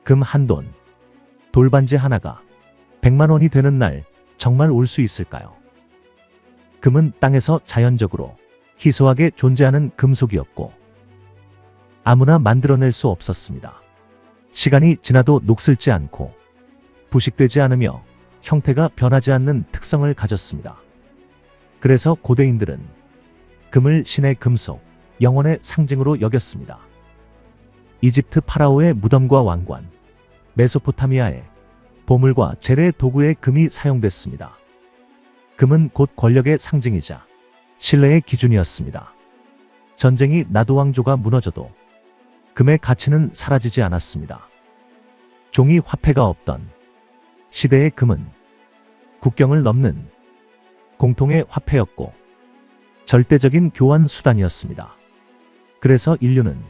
금 한 돈, 돌반지 하나가 100만 원이 되는 날 정말 올 수 있을까요? 금은 땅에서 자연적으로 희소하게 존재하는 금속이었고 아무나 만들어낼 수 없었습니다. 시간이 지나도 녹슬지 않고 부식되지 않으며 형태가 변하지 않는 특성을 가졌습니다. 그래서 고대인들은 금을 신의 금속, 영혼의 상징으로 여겼습니다. 이집트 파라오의 무덤과 왕관, 메소포타미아의 보물과 제례 도구에 금이 사용됐습니다. 금은 곧 권력의 상징이자 신뢰의 기준이었습니다. 전쟁이 나도왕조가 무너져도 금의 가치는 사라지지 않았습니다. 종이 화폐가 없던 시대의 금은 국경을 넘는 공통의 화폐였고 절대적인 교환 수단이었습니다. 그래서 인류는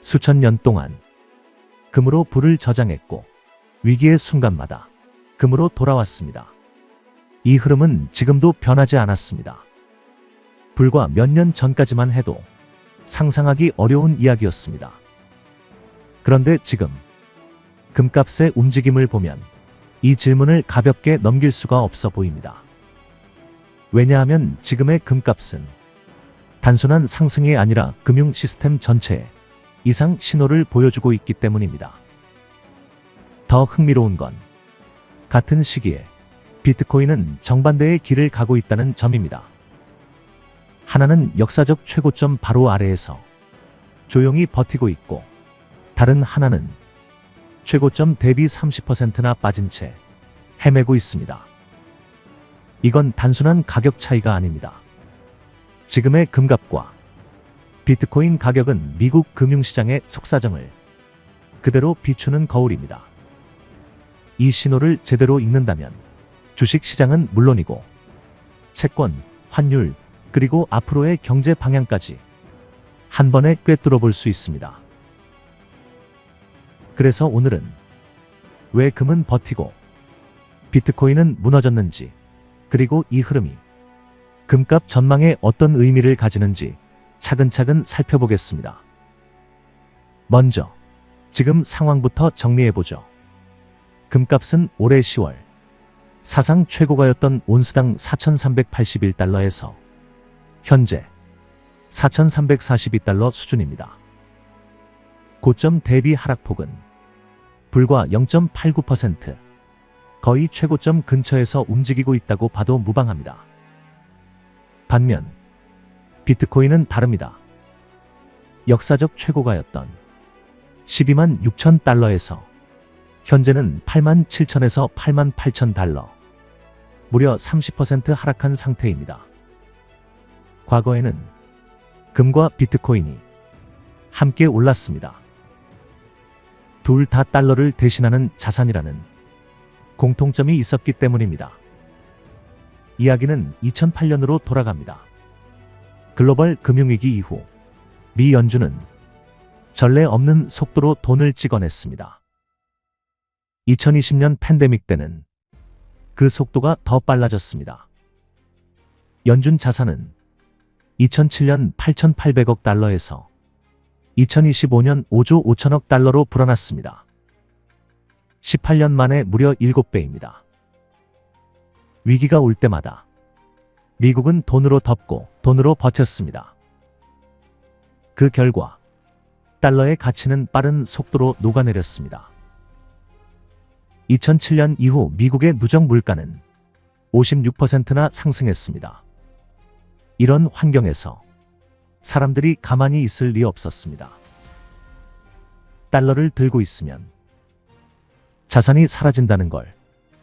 수천 년 동안 금으로 불을 저장했고 위기의 순간마다 금으로 돌아왔습니다. 이 흐름은 지금도 변하지 않았습니다. 불과 몇 년 전까지만 해도 상상하기 어려운 이야기였습니다. 그런데 지금 금값의 움직임을 보면 이 질문을 가볍게 넘길 수가 없어 보입니다. 왜냐하면 지금의 금값은 단순한 상승이 아니라 금융 시스템 전체에 이상 신호를 보여주고 있기 때문입니다. 더 흥미로운 건 같은 시기에 비트코인은 정반대의 길을 가고 있다는 점입니다. 하나는 역사적 최고점 바로 아래에서 조용히 버티고 있고 다른 하나는 최고점 대비 30%나 빠진 채 헤매고 있습니다. 이건 단순한 가격 차이가 아닙니다. 지금의 금값과 비트코인 가격은 미국 금융시장의 속사정을 그대로 비추는 거울입니다. 이 신호를 제대로 읽는다면 주식시장은 물론이고 채권, 환율, 그리고 앞으로의 경제 방향까지 한 번에 꿰뚫어 볼 수 있습니다. 그래서 오늘은 왜 금은 버티고 비트코인은 무너졌는지, 그리고 이 흐름이 금값 전망에 어떤 의미를 가지는지 차근차근 살펴보겠습니다. 먼저 지금 상황부터 정리해보죠. 금값은 올해 10월 사상 최고가였던 온스당 4,381달러에서 현재 4,342달러 수준입니다. 고점 대비 하락폭은 불과 0.89%, 거의 최고점 근처에서 움직이고 있다고 봐도 무방합니다. 반면 비트코인은 다릅니다. 역사적 최고가였던 12만 6천 달러에서 현재는 8만 7천에서 8만 8천 달러, 무려 30% 하락한 상태입니다. 과거에는 금과 비트코인이 함께 올랐습니다. 둘 다 달러를 대신하는 자산이라는 공통점이 있었기 때문입니다. 이야기는 2008년으로 돌아갑니다. 글로벌 금융위기 이후 미 연준은 전례 없는 속도로 돈을 찍어냈습니다. 2020년 팬데믹 때는 그 속도가 더 빨라졌습니다. 연준 자산은 2007년 8,800억 달러에서 2025년 5조 5천억 달러로 불어났습니다. 18년 만에 무려 7배입니다. 위기가 올 때마다 미국은 돈으로 덮고 돈으로 버텼습니다. 그 결과 달러의 가치는 빠른 속도로 녹아내렸습니다. 2007년 이후 미국의 누적 물가는 56%나 상승했습니다. 이런 환경에서 사람들이 가만히 있을 리 없었습니다. 달러를 들고 있으면 자산이 사라진다는 걸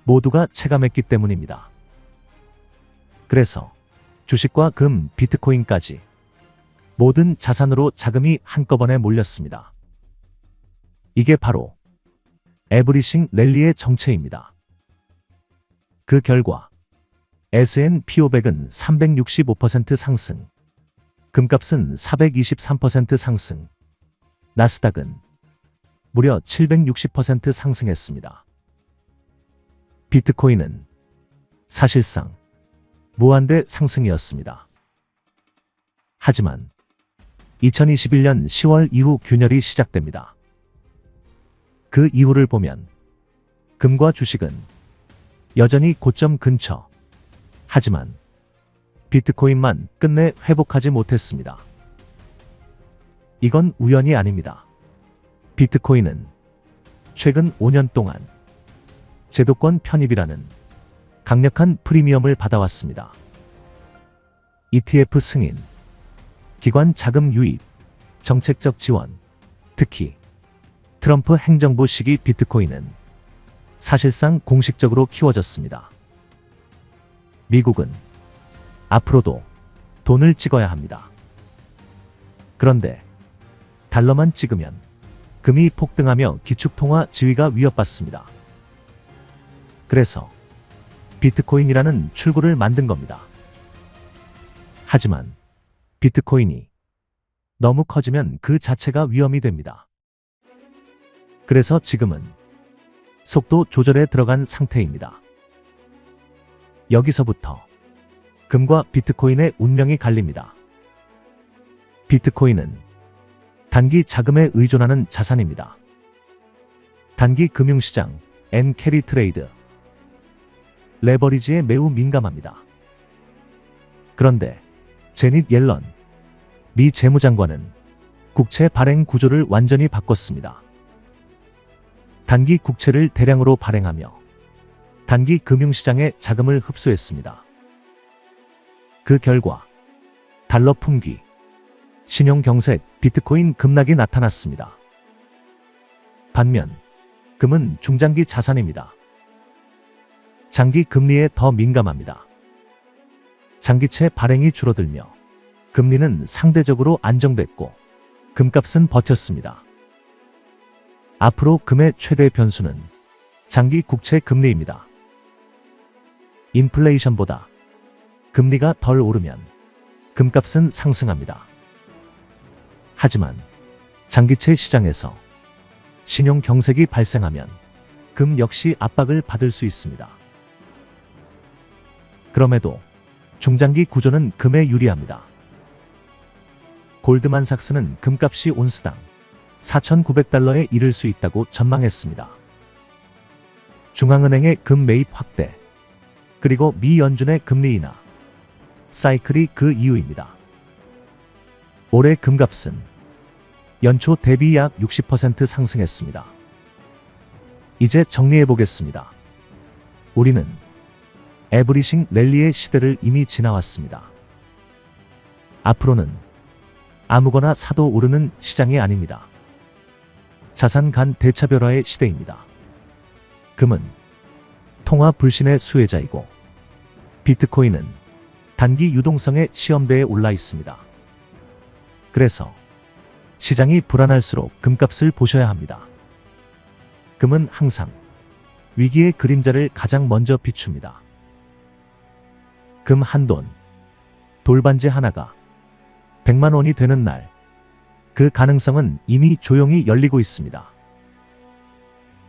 모두가 체감했기 때문입니다. 그래서 주식과 금, 비트코인까지 모든 자산으로 자금이 한꺼번에 몰렸습니다. 이게 바로 에브리싱 랠리의 정체입니다. 그 결과 S&P 500은 365% 상승, 금값은 423% 상승, 나스닥은 무려 760% 상승했습니다. 비트코인은 사실상 무한대 상승이었습니다. 하지만 2021년 10월 이후 균열이 시작됩니다. 그 이후를 보면 금과 주식은 여전히 고점 근처. 하지만 비트코인만 끝내 회복하지 못했습니다. 이건 우연이 아닙니다. 비트코인은 최근 5년 동안 제도권 편입이라는 강력한 프리미엄을 받아왔습니다. ETF 승인, 기관 자금 유입, 정책적 지원, 특히 트럼프 행정부 시기 비트코인은 사실상 공식적으로 키워졌습니다. 미국은 앞으로도 돈을 찍어야 합니다. 그런데 달러만 찍으면 금이 폭등하며 기축통화 지위가 위협받습니다. 그래서 비트코인이라는 출구를 만든 겁니다. 하지만 비트코인이 너무 커지면 그 자체가 위험이 됩니다. 그래서 지금은 속도 조절에 들어간 상태입니다. 여기서부터 금과 비트코인의 운명이 갈립니다. 비트코인은 단기 자금에 의존하는 자산입니다. 단기 금융시장, 캐리 트레이드, 레버리지에 매우 민감합니다. 그런데 제닛 옐런 미 재무장관은 국채 발행 구조를 완전히 바꿨습니다. 단기 국채를 대량으로 발행하며 단기 금융시장의 자금을 흡수했습니다. 그 결과 달러 품귀, 신용경색, 비트코인 급락이 나타났습니다. 반면 금은 중장기 자산입니다. 장기 금리에 더 민감합니다. 장기채 발행이 줄어들며 금리는 상대적으로 안정됐고 금값은 버텼습니다. 앞으로 금의 최대 변수는 장기 국채 금리입니다. 인플레이션보다 금리가 덜 오르면 금값은 상승합니다. 하지만 장기채 시장에서 신용 경색이 발생하면 금 역시 압박을 받을 수 있습니다. 그럼에도 중장기 구조는 금에 유리합니다. 골드만삭스는 금값이 온스당 4,900달러에 이를 수 있다고 전망했습니다. 중앙은행의 금 매입 확대, 그리고 미 연준의 금리 인하 사이클이 그 이유입니다. 올해 금값은 연초 대비 약 60% 상승했습니다. 이제 정리해보겠습니다. 우리는 에브리싱 랠리의 시대를 이미 지나왔습니다. 앞으로는 아무거나 사도 오르는 시장이 아닙니다. 자산 간 대차별화의 시대입니다. 금은 통화 불신의 수혜자이고 비트코인은 단기 유동성의 시험대에 올라 있습니다. 그래서 시장이 불안할수록 금값을 보셔야 합니다. 금은 항상 위기의 그림자를 가장 먼저 비춥니다. 금 한 돈, 돌반지 하나가 100만 원이 되는 날, 그 가능성은 이미 조용히 열리고 있습니다.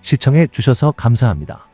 시청해 주셔서 감사합니다.